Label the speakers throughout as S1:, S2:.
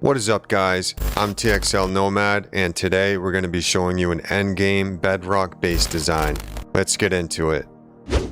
S1: What is up, guys? I'm TXLNomad, and today we're going to be showing you an endgame Bedrock base design. Let's get into it.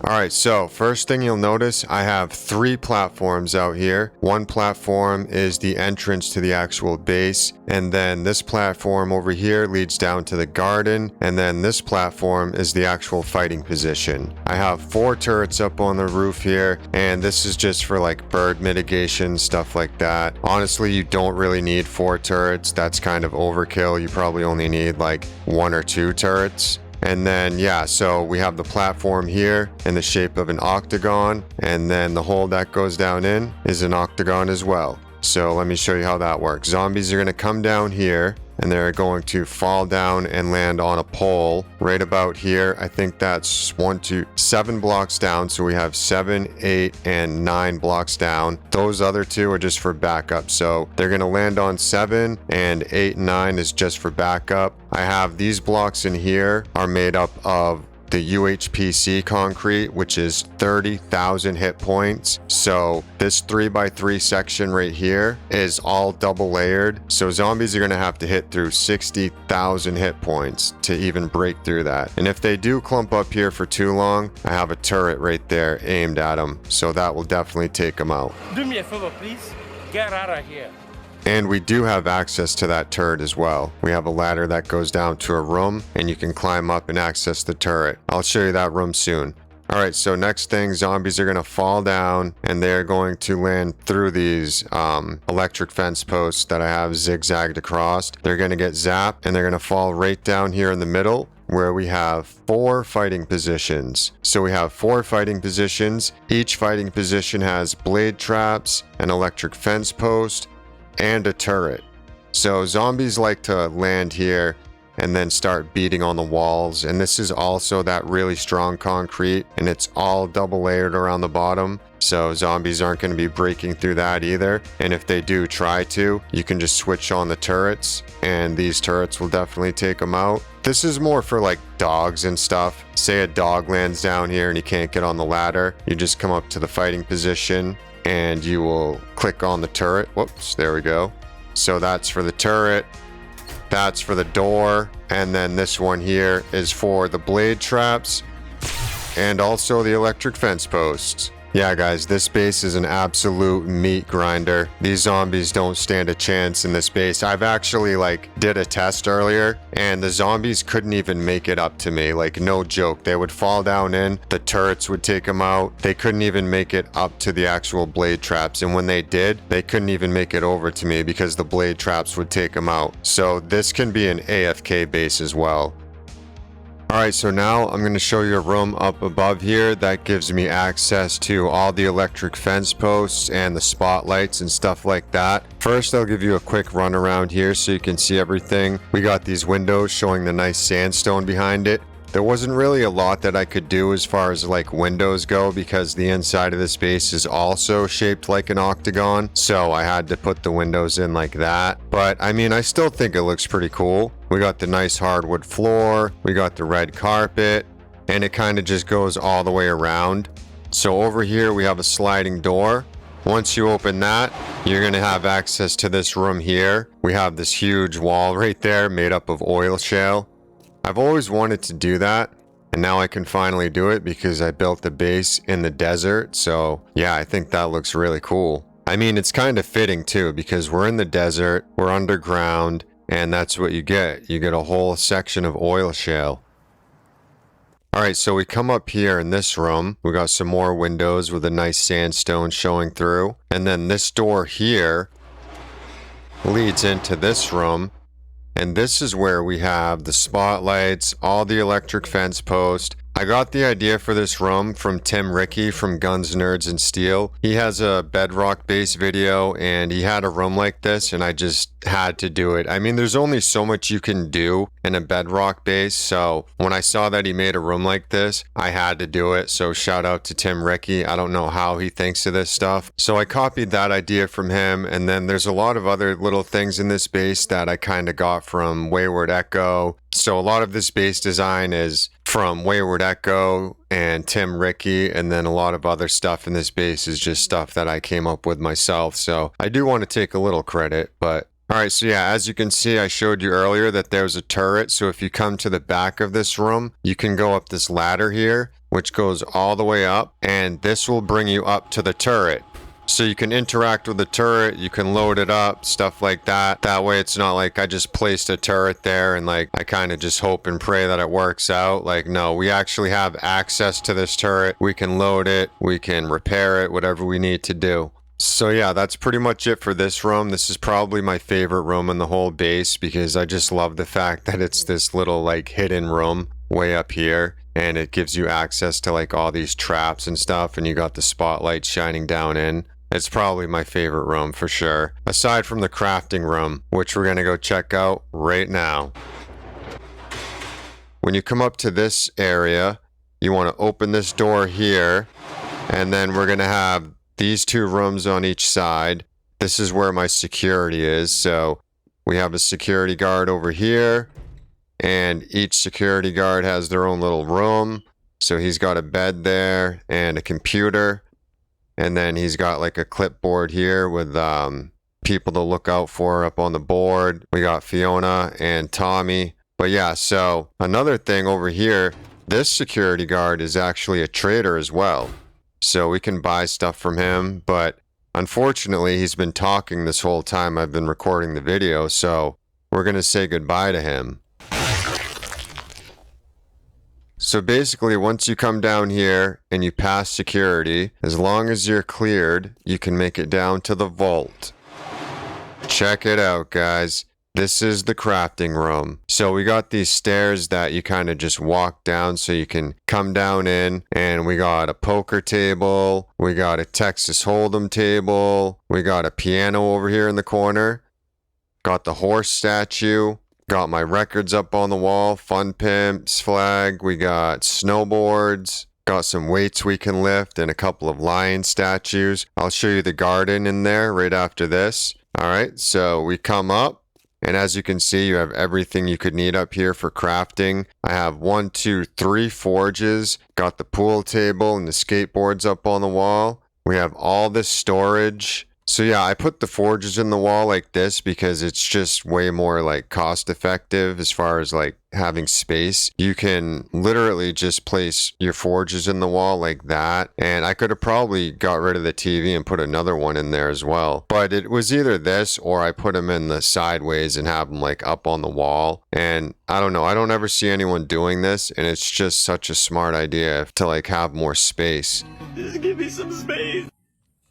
S1: Alright, so first thing you'll notice, I have 3 platforms out here. One platform is the entrance to the actual base, and then this platform over here leads down to the garden, and then this platform is the actual fighting position. I have 4 turrets up on the roof here, and this is just for like bird mitigation, stuff like that. Honestly, you don't really need 4 turrets. That's kind of overkill. You probably only need like 1 or 2 turrets. And then, yeah, so we have the platform here in the shape of an octagon, and then the hole that goes down in is an octagon as well. So let me show you how that works. Zombies are going to come down here, and they're going to fall down and land on a pole right about here. I think that's 7 blocks down. So we have 7, 8, and 9 blocks down. Those other 2 are just for backup. So they're going to land on 7, and 8 and 9 is just for backup. I have these blocks in here are made up of the UHPC concrete, which is 30,000 hit points. So this 3x3 section right here is all double layered. So zombies are going to have to hit through 60,000 hit points to even break through that. And if they do clump up here for too long, I have a turret right there aimed at them. So that will definitely take them out.
S2: Do me a favor, please. Get out of here.
S1: And we do have access to that turret as well. We have a ladder that goes down to a room, and you can climb up and access the turret. I'll show you that room soon. Alright, so next thing, zombies are going to fall down, and they're going to land through these electric fence posts that I have zigzagged across. They're going to get zapped, and they're going to fall right down here in the middle, where we have 4 fighting positions. So we have 4 fighting positions. Each fighting position has blade traps, an electric fence post, and a turret. So zombies like to land here and then start beating on the walls, and this is also that really strong concrete, and it's all double layered around the bottom, so zombies aren't going to be breaking through that either. And if they do try to, you can just switch on the turrets, and these turrets will definitely take them out. This is more for like dogs and stuff. Say a dog lands down here and he can't get on the ladder, you just come up to the fighting position and you will click on the turret. Whoops, there we go. So that's for the turret, that's for the door, and then this one here is for the blade traps and also the electric fence posts. Yeah, guys, this base is an absolute meat grinder. These zombies don't stand a chance in this base. I've actually did a test earlier, and the zombies couldn't even make it up to me. Like, no joke. They would fall down in, the turrets would take them out. They couldn't even make it up to the actual blade traps, and when they did, they couldn't even make it over to me because the blade traps would take them out. So this can be an AFK base as well. Alright, so now I'm going to show you a room up above here that gives me access to all the electric fence posts and the spotlights and stuff like that. First, I'll give you a quick run around here so you can see everything. We got these windows showing the nice sandstone behind it. There wasn't really a lot that I could do as far as windows go because the inside of this base is also shaped like an octagon, so I had to put the windows in like that. But I mean, I still think it looks pretty cool. We got the nice hardwood floor, we got the red carpet, and it kind of just goes all the way around. So over here we have a sliding door. Once you open that, you're going to have access to this room here. We have this huge wall right there made up of oil shale. I've always wanted to do that, and now I can finally do it because I built the base in the desert. So yeah, I think that looks really cool. I mean, it's kind of fitting too because we're in the desert, we're underground, and that's what you get. You get a whole section of oil shale. Alright, so we come up here in this room. We got some more windows with a nice sandstone showing through. And then this door here leads into this room. And this is where we have the spotlights, all the electric fence posts. I got the idea for this room from Tim Ricky from Guns, Nerds, and Steel. He has a Bedrock base video, and he had a room like this, and I just had to do it. I mean, there's only so much you can do in a Bedrock base, so when I saw that he made a room like this, I had to do it. So shout out to Tim Ricky. I don't know how he thinks of this stuff. So I copied that idea from him, and then there's a lot of other little things in this base that I kind of got from Wayward Echo. So a lot of this base design is from Wayward Echo and Tim Ricky, and then a lot of other stuff in this base is just stuff that I came up with myself. So I do want to take a little credit, but Alright, so yeah, as you can see, I showed you earlier that there's a turret. So if you come to the back of this room, you can go up this ladder here, which goes all the way up, and this will bring you up to the turret. So you can interact with the turret, you can load it up, stuff like that. That way it's not like I just placed a turret there and like I kind of just hope and pray that it works out. Like, no, we actually have access to this turret. We can load it, we can repair it, whatever we need to do. So yeah, that's pretty much it for this room. This is probably my favorite room in the whole base because I just love the fact that it's this little like hidden room way up here. And it gives you access to like all these traps and stuff, and you got the spotlight shining down in. It's probably my favorite room for sure. Aside from the crafting room, which we're going to go check out right now. When you come up to this area, you want to open this door here. And then we're going to have these two rooms on each side. This is where my security is. So we have a security guard over here. And each security guard has their own little room. So he's got a bed there and a computer. And then he's got like a clipboard here with people to look out for up on the board. We got Fiona and Tommy. But yeah, so another thing over here, this security guard is actually a trader as well. So we can buy stuff from him. But unfortunately, he's been talking this whole time I've been recording the video. So we're going to say goodbye to him. So basically, once you come down here and you pass security, as long as you're cleared, you can make it down to the vault. Check it out, guys. This is the crafting room. So we got these stairs that you kind of just walk down so you can come down in. And we got a poker table. We got a Texas Hold'em table. We got a piano over here in the corner. Got the horse statue. Got my records up on the wall, Fun Pimps flag. We got snowboards. Got some weights we can lift and a couple of lion statues. I'll show you the garden in there right after this. All right, so we come up. And as you can see, you have everything you could need up here for crafting. I have 1, 2, 3 forges. Got the pool table and the skateboards up on the wall. We have all this storage. So yeah, I put the forges in the wall like this because it's just way more like cost effective as far as like having space. You can literally just place your forges in the wall like that. And I could have probably got rid of the TV and put another one in there as well. But it was either this or I put them in the sideways and have them like up on the wall. And I don't know, I don't ever see anyone doing this. And it's just such a smart idea to like have more space.
S3: Just give me some space.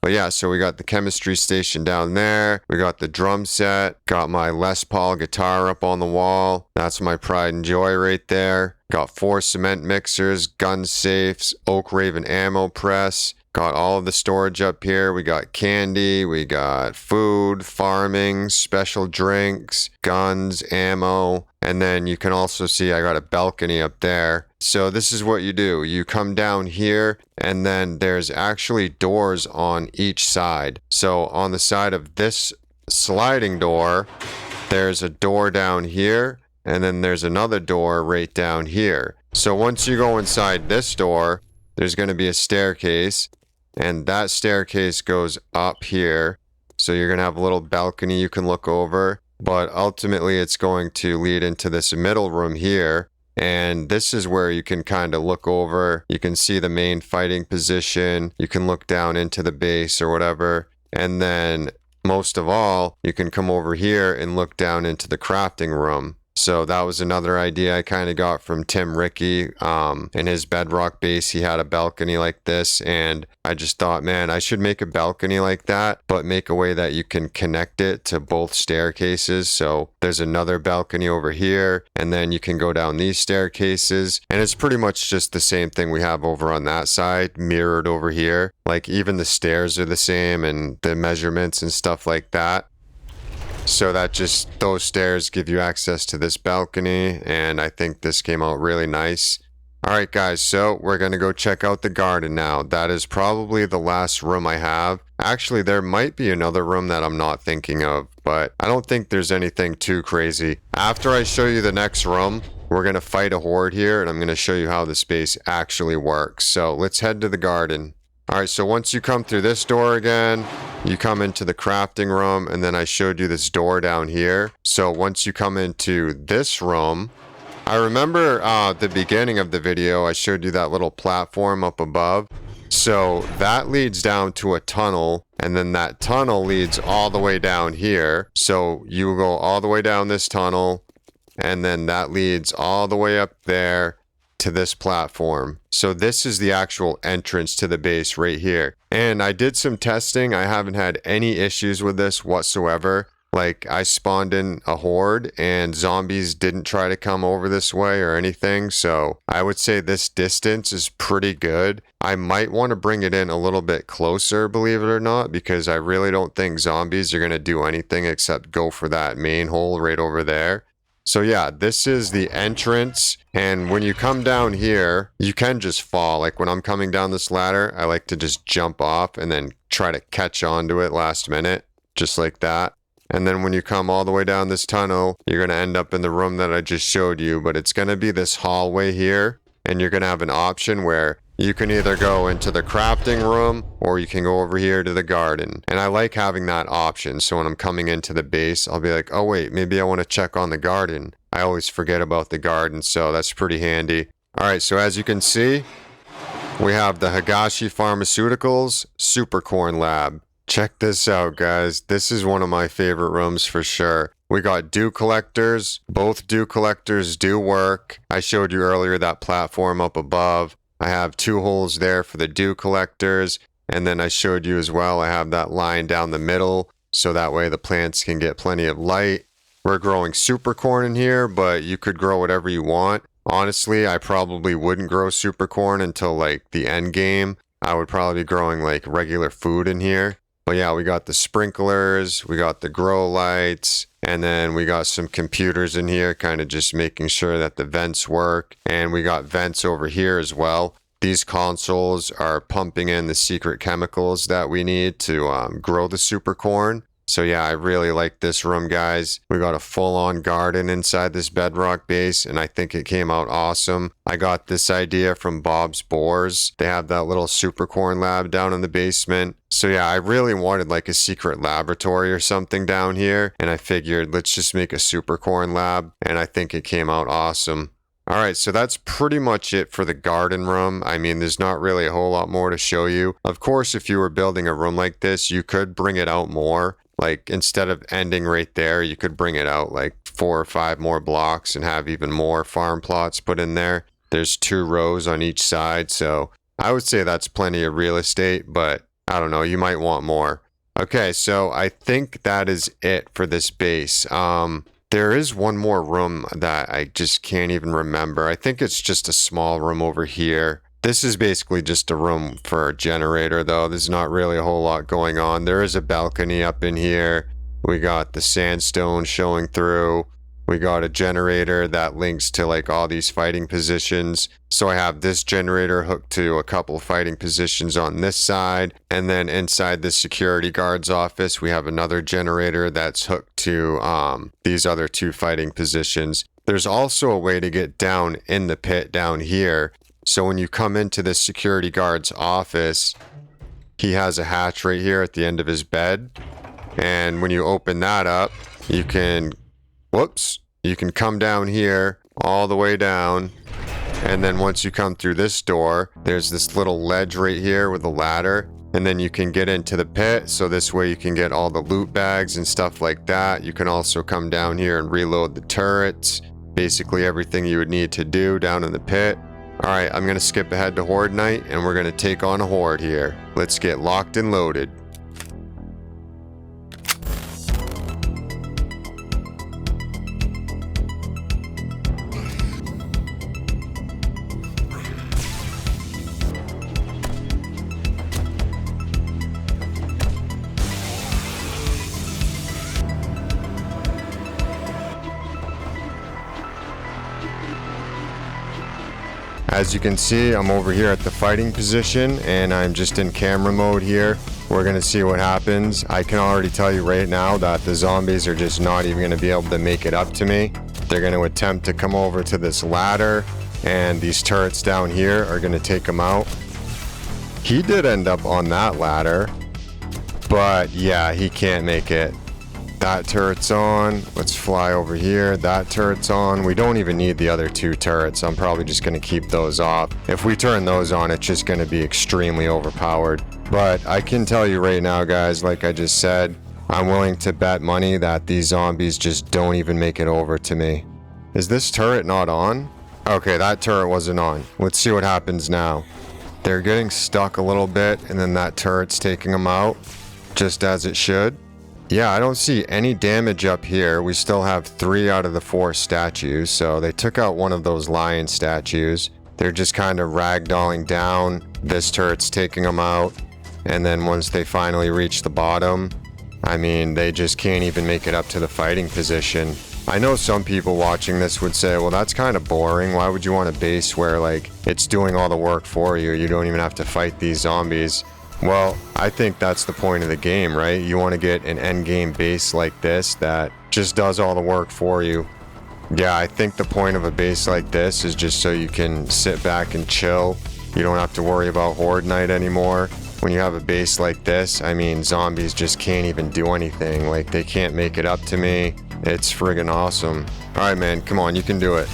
S1: But yeah, so we got the chemistry station down there. We got the drum set. Got my Les Paul guitar up on the wall. That's my pride and joy right there. Got 4 cement mixers, gun safes, OakRaven ammo press. Got all of the storage up here. We got candy. We got food, farming, special drinks, guns, ammo. And then you can also see I got a balcony up there. So this is what you do. You come down here and then there's actually doors on each side. So on the side of this sliding door, there's a door down here and then there's another door right down here. So once you go inside this door, there's going to be a staircase and that staircase goes up here. So you're going to have a little balcony you can look over. But ultimately, it's going to lead into this middle room here. And this is where you can kind of look over. You can see the main fighting position. You can look down into the base or whatever. And then most of all, you can come over here and look down into the crafting room. So that was another idea I kind of got from Tim Ricky. In his Bedrock base, he had a balcony like this. And I just thought, man, I should make a balcony like that, but make a way that you can connect it to both staircases. So there's another balcony over here, and then you can go down these staircases. And it's pretty much just the same thing we have over on that side, mirrored over here. Like even the stairs are the same and the measurements and stuff like that. So that just, those stairs give you access to this balcony, and I think this came out really nice. Alright guys, so we're going to go check out the garden now. That is probably the last room I have. Actually, there might be another room that I'm not thinking of, but I don't think there's anything too crazy. After I show you the next room, we're going to fight a horde here, and I'm going to show you how the space actually works. So let's head to the garden. Alright, so once you come through this door again, you come into the crafting room, and then I showed you this door down here. So once you come into this room, I remember the beginning of the video, I showed you that little platform up above. So that leads down to a tunnel, and then that tunnel leads all the way down here. So you go all the way down this tunnel, and then that leads all the way up there to this platform. So this is the actual entrance to the base right here. And I did some testing. I haven't had any issues with this whatsoever. Like, I spawned in a horde and zombies didn't try to come over this way or anything. So I would say this distance is pretty good. I might want to bring it in a little bit closer, believe it or not, because I really don't think zombies are going to do anything except go for that main hole right over there. So yeah, this is the entrance, and when you come down here, you can just fall. Like when I'm coming down this ladder, I like to just jump off and then try to catch onto it last minute, just like that. And then when you come all the way down this tunnel, you're going to end up in the room that I just showed you, but it's going to be this hallway here, and you're going to have an option where you can either go into the crafting room or you can go over here to the garden. And I like having that option. So when I'm coming into the base, I'll be like, oh wait, maybe I want to check on the garden. I always forget about the garden, so that's pretty handy. All right, so as you can see, we have the Higashi Pharmaceuticals Supercorn Lab. Check this out, guys. This is one of my favorite rooms for sure. We got dew collectors. Both dew collectors do work. I showed you earlier that platform up above. I have 2 holes there for the dew collectors, and then I showed you as well, I have that line down the middle, so that way the plants can get plenty of light. We're growing super corn in here, but you could grow whatever you want. Honestly, I probably wouldn't grow super corn until like the end game. I would probably be growing like regular food in here. But yeah, we got the sprinklers, we got the grow lights, and then we got some computers in here, kind of just making sure that the vents work. And we got vents over here as well. These consoles are pumping in the secret chemicals that we need to grow the super corn. So yeah, I really like this room, guys. We got a full-on garden inside this Bedrock base, and I think it came out awesome. I got this idea from Bob's Boars. They have that little supercorn lab down in the basement. So yeah, I really wanted like a secret laboratory or something down here, and I figured let's just make a supercorn lab, and I think it came out awesome. Alright, so that's pretty much it for the garden room. I mean, there's not really a whole lot more to show you. Of course, if you were building a room like this, you could bring it out more. Like, instead of ending right there, you could bring it out like 4 or 5 more blocks and have even more farm plots put in there. There's 2 rows on each side, so I would say that's plenty of real estate, but I don't know, you might want more. Okay, so I think that is it for this base. There is one more room that I just can't even remember. I think it's just a small room over here. This is basically just a room for a generator, though. There's not really a whole lot going on. There is a balcony up in here. We got the sandstone showing through. We got a generator that links to like all these fighting positions. So I have this generator hooked to a couple fighting positions on this side. And then inside the security guard's office, we have another generator that's hooked to these other 2 fighting positions. There's also a way to get down in the pit down here. So when you come into the security guard's office, he has a hatch right here at the end of his bed. And when you open that up, you can come down here all the way down. And then once you come through this door, there's this little ledge right here with a ladder. And then you can get into the pit. So this way you can get all the loot bags and stuff like that. You can also come down here and reload the turrets. Basically everything you would need to do down in the pit. Alright, I'm going to skip ahead to Horde Night, and we're going to take on a horde here. Let's get locked and loaded. As you can see, I'm over here at the fighting position, and I'm just in camera mode here. We're going to see what happens. I can already tell you right now that the zombies are just not even going to be able to make it up to me. They're going to attempt to come over to this ladder, and these turrets down here are going to take them out. He did end up on that ladder, but yeah, he can't make it. That turret's on. Let's fly over here. That turret's on. We don't even need the other 2 turrets. I'm probably just going to keep those off. If we turn those on, it's just going to be extremely overpowered. But I can tell you right now, guys, like I just said, I'm willing to bet money that these zombies just don't even make it over to me. Is this turret not on? Okay, that turret wasn't on. Let's see what happens now. They're getting stuck a little bit, and then that turret's taking them out, just as it should. Yeah, I don't see any damage up here. We still have 3 out of the 4 statues, so they took out one of those lion statues. They're just kind of ragdolling down. This turret's taking them out, and then once they finally reach the bottom, I mean, they just can't even make it up to the fighting position. I know some people watching this would say, well, that's kind of boring. Why would you want a base where, like, it's doing all the work for you? You don't even have to fight these zombies. Well, I think that's the point of the game, right? You want to get an endgame base like this that just does all the work for you. Yeah, I think the point of a base like this is just so you can sit back and chill. You don't have to worry about Horde Night anymore. When you have a base like this, I mean, zombies just can't even do anything. Like, they can't make it up to me. It's friggin' awesome. Alright, man, come on, you can do it.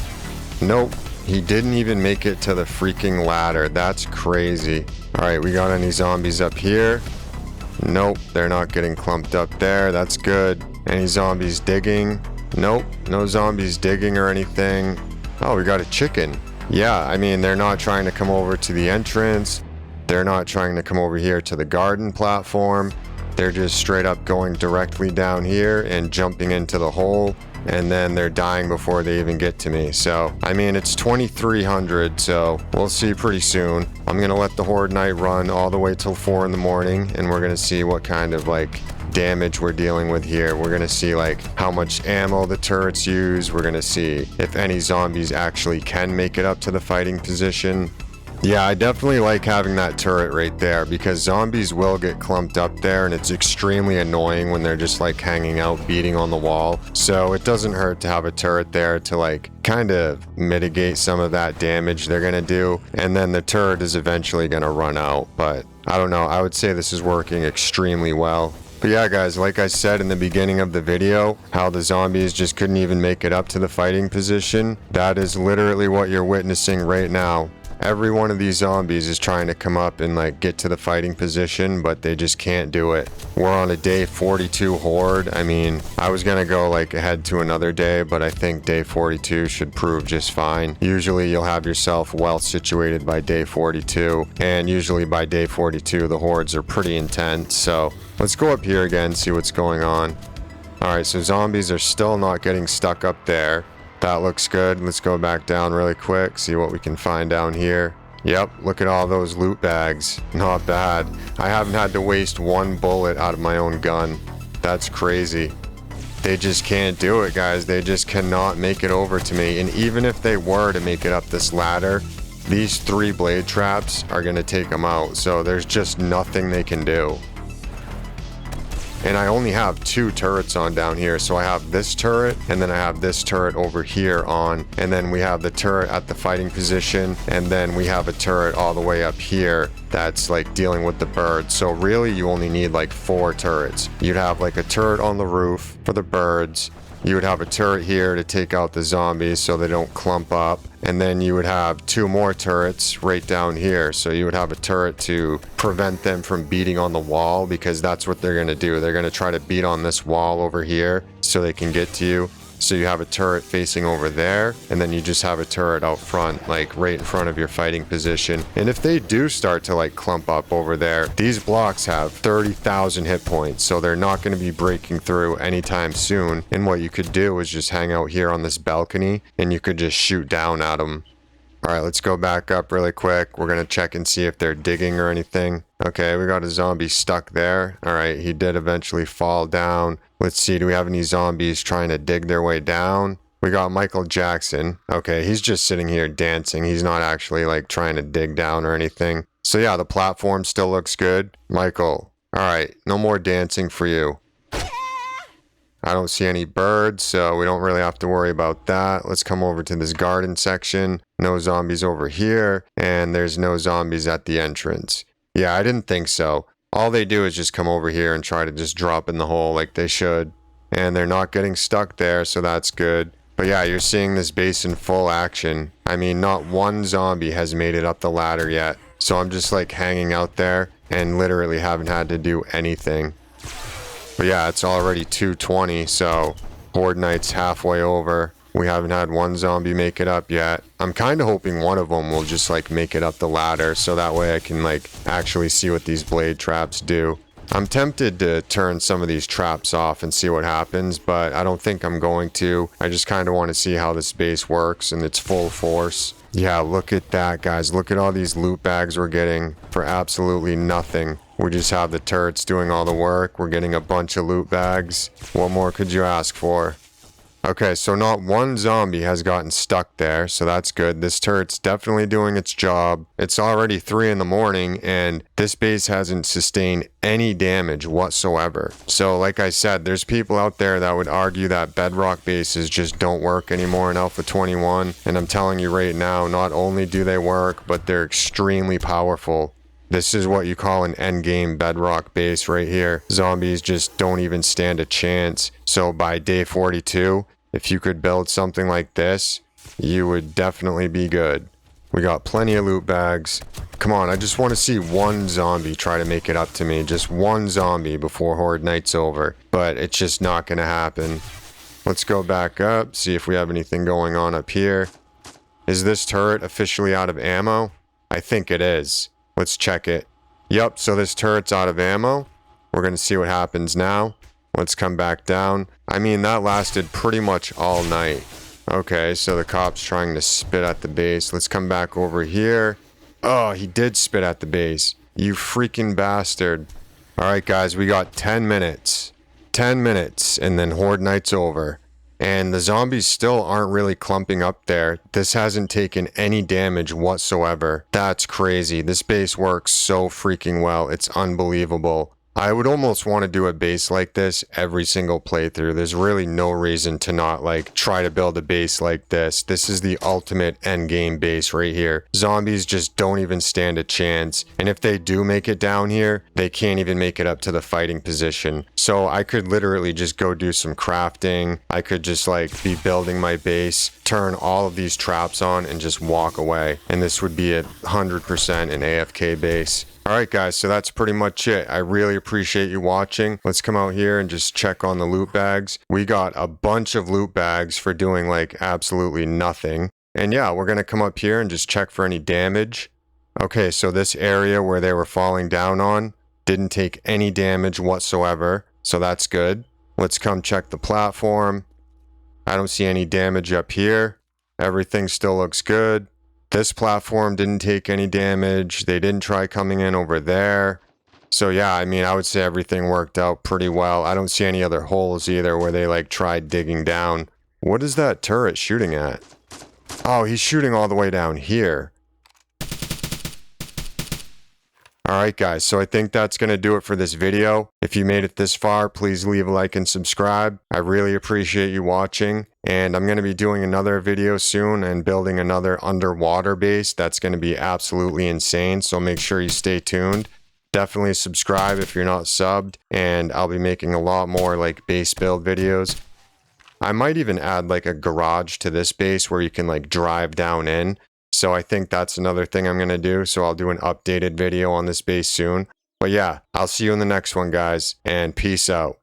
S1: Nope, he didn't even make it to the freaking ladder. That's crazy. Alright, we got any zombies up here? Nope, they're not getting clumped up there. That's good. Any zombies digging? Nope, no zombies digging or anything. Oh, we got a chicken. Yeah, I mean, they're not trying to come over to the entrance. They're not trying to come over here to the garden platform. They're just straight up going directly down here and jumping into the hole, and then they're dying before they even get to me. So, I mean, it's 2300, so we'll see pretty soon. I'm going to let the Horde Night run all the way till 4 in the morning, and we're going to see what kind of, like, damage we're dealing with here. We're going to see, like, how much ammo the turrets use. We're going to see if any zombies actually can make it up to the fighting position. Yeah, I definitely like having that turret right there because zombies will get clumped up there and it's extremely annoying when they're just like hanging out beating on the wall. So it doesn't hurt to have a turret there to like kind of mitigate some of that damage they're going to do. And then the turret is eventually going to run out. But I don't know, I would say this is working extremely well. But yeah, guys, like I said in the beginning of the video, how the zombies just couldn't even make it up to the fighting position. That is literally what you're witnessing right now. Every one of these zombies is trying to come up and like get to the fighting position, but they just can't do it. We're on a day 42 horde. I mean, I was gonna go like ahead to another day, but I think day 42 should prove just fine. Usually you'll have yourself well situated by day 42, and usually by day 42 the hordes are pretty intense. So let's go up here again, see what's going on. Alright, so zombies are still not getting stuck up there. That looks good. Let's go back down really quick, see what we can find down here. Yep, look at all those loot bags. Not bad. I haven't had to waste one bullet out of my own gun. That's crazy. They just can't do it, guys. They just cannot make it over to me. And even if they were to make it up this ladder, these 3 blade traps are going to take them out. So there's just nothing they can do. And I only have 2 turrets on down here. So I have this turret, and then I have this turret over here on. And then we have the turret at the fighting position. And then we have a turret all the way up here that's like dealing with the birds. So really you only need like 4 turrets. You'd have like a turret on the roof for the birds. You would have a turret here to take out the zombies so they don't clump up. And then you would have 2 more turrets right down here. So you would have a turret to prevent them from beating on the wall, because that's what they're going to do. They're going to try to beat on this wall over here so they can get to you. So you have a turret facing over there, and then you just have a turret out front, like right in front of your fighting position. And if they do start to like clump up over there, these blocks have 30,000 hit points, so they're not going to be breaking through anytime soon. And what you could do is just hang out here on this balcony, and you could just shoot down at them. Alright, let's go back up really quick. We're going to check and see if they're digging or anything. Okay, we got a zombie stuck there. Alright, he did eventually fall down. Let's see, do we have any zombies trying to dig their way down? We got Michael Jackson. Okay, he's just sitting here dancing. He's not actually like trying to dig down or anything. So yeah, the platform still looks good. Michael, alright, no more dancing for you. I don't see any birds, so we don't really have to worry about that. Let's come over to this garden section. No zombies over here, and there's no zombies at the entrance. Yeah, I didn't think so. All they do is just come over here and try to just drop in the hole like they should. And they're not getting stuck there, so that's good. But yeah, you're seeing this base in full action. I mean, not one zombie has made it up the ladder yet. So I'm just like hanging out there and literally haven't had to do anything. But yeah, it's already 2:20, so Horde Night's halfway over. We haven't had one zombie make it up yet. I'm kind of hoping one of them will just like make it up the ladder so that way I can like actually see what these blade traps do. I'm tempted to turn some of these traps off and see what happens, but I don't think I'm going to. I just kind of want to see how this base works in its full force. Yeah, look at that, guys. Look at all these loot bags we're getting for absolutely nothing. We just have the turrets doing all the work. We're getting a bunch of loot bags. What more could you ask for? Okay, so not one zombie has gotten stuck there, so that's good. This turret's definitely doing its job. It's already 3 in the morning, and this base hasn't sustained any damage whatsoever. So like I said, there's people out there that would argue that Bedrock bases just don't work anymore in Alpha 21, and I'm telling you right now, not only do they work, but they're extremely powerful. This is what you call an endgame Bedrock base right here. Zombies just don't even stand a chance. So by day 42, if you could build something like this, you would definitely be good. We got plenty of loot bags. Come on, I just want to see one zombie try to make it up to me. Just one zombie before Horde Night's over. But it's just not going to happen. Let's go back up, see if we have anything going on up here. Is this turret officially out of ammo? I think it is. Let's check it. Yup, so this turret's out of ammo. We're going to see what happens now. Let's come back down. I mean, that lasted pretty much all night. Okay, so the cop's trying to spit at the base. Let's come back over here. Oh, he did spit at the base. You freaking bastard. Alright, guys, we got 10 minutes. 10 minutes, and then Horde Night's over. And the zombies still aren't really clumping up there. This hasn't taken any damage whatsoever. That's crazy. This base works so freaking well. It's unbelievable. I would almost want to do a base like this every single playthrough. There's really no reason to not like try to build a base like this. This is the ultimate endgame base right here. Zombies just don't even stand a chance. And if they do make it down here, they can't even make it up to the fighting position. So I could literally just go do some crafting. I could just like be building my base, turn all of these traps on and just walk away. And this would be 100% an AFK base. Alright guys, so that's pretty much it. I really appreciate you watching. Let's come out here and just check on the loot bags. We got a bunch of loot bags for doing like absolutely nothing. And yeah, we're going to come up here and just check for any damage. Okay, so this area where they were falling down on didn't take any damage whatsoever. So that's good. Let's come check the platform. I don't see any damage up here. Everything still looks good. This platform didn't take any damage. They didn't try coming in over there. So yeah, I mean, I would say everything worked out pretty well. I don't see any other holes either where they like tried digging down. What is that turret shooting at? Oh, he's shooting all the way down here. Alright guys, so I think that's going to do it for this video. If you made it this far, please leave a like and subscribe. I really appreciate you watching. And I'm going to be doing another video soon and building another underwater base. That's going to be absolutely insane, so make sure you stay tuned. Definitely subscribe if you're not subbed, and I'll be making a lot more like base build videos. I might even add like a garage to this base where you can like drive down in. So I think that's another thing I'm going to do. So I'll do an updated video on this base soon. But yeah, I'll see you in the next one, guys, and peace out.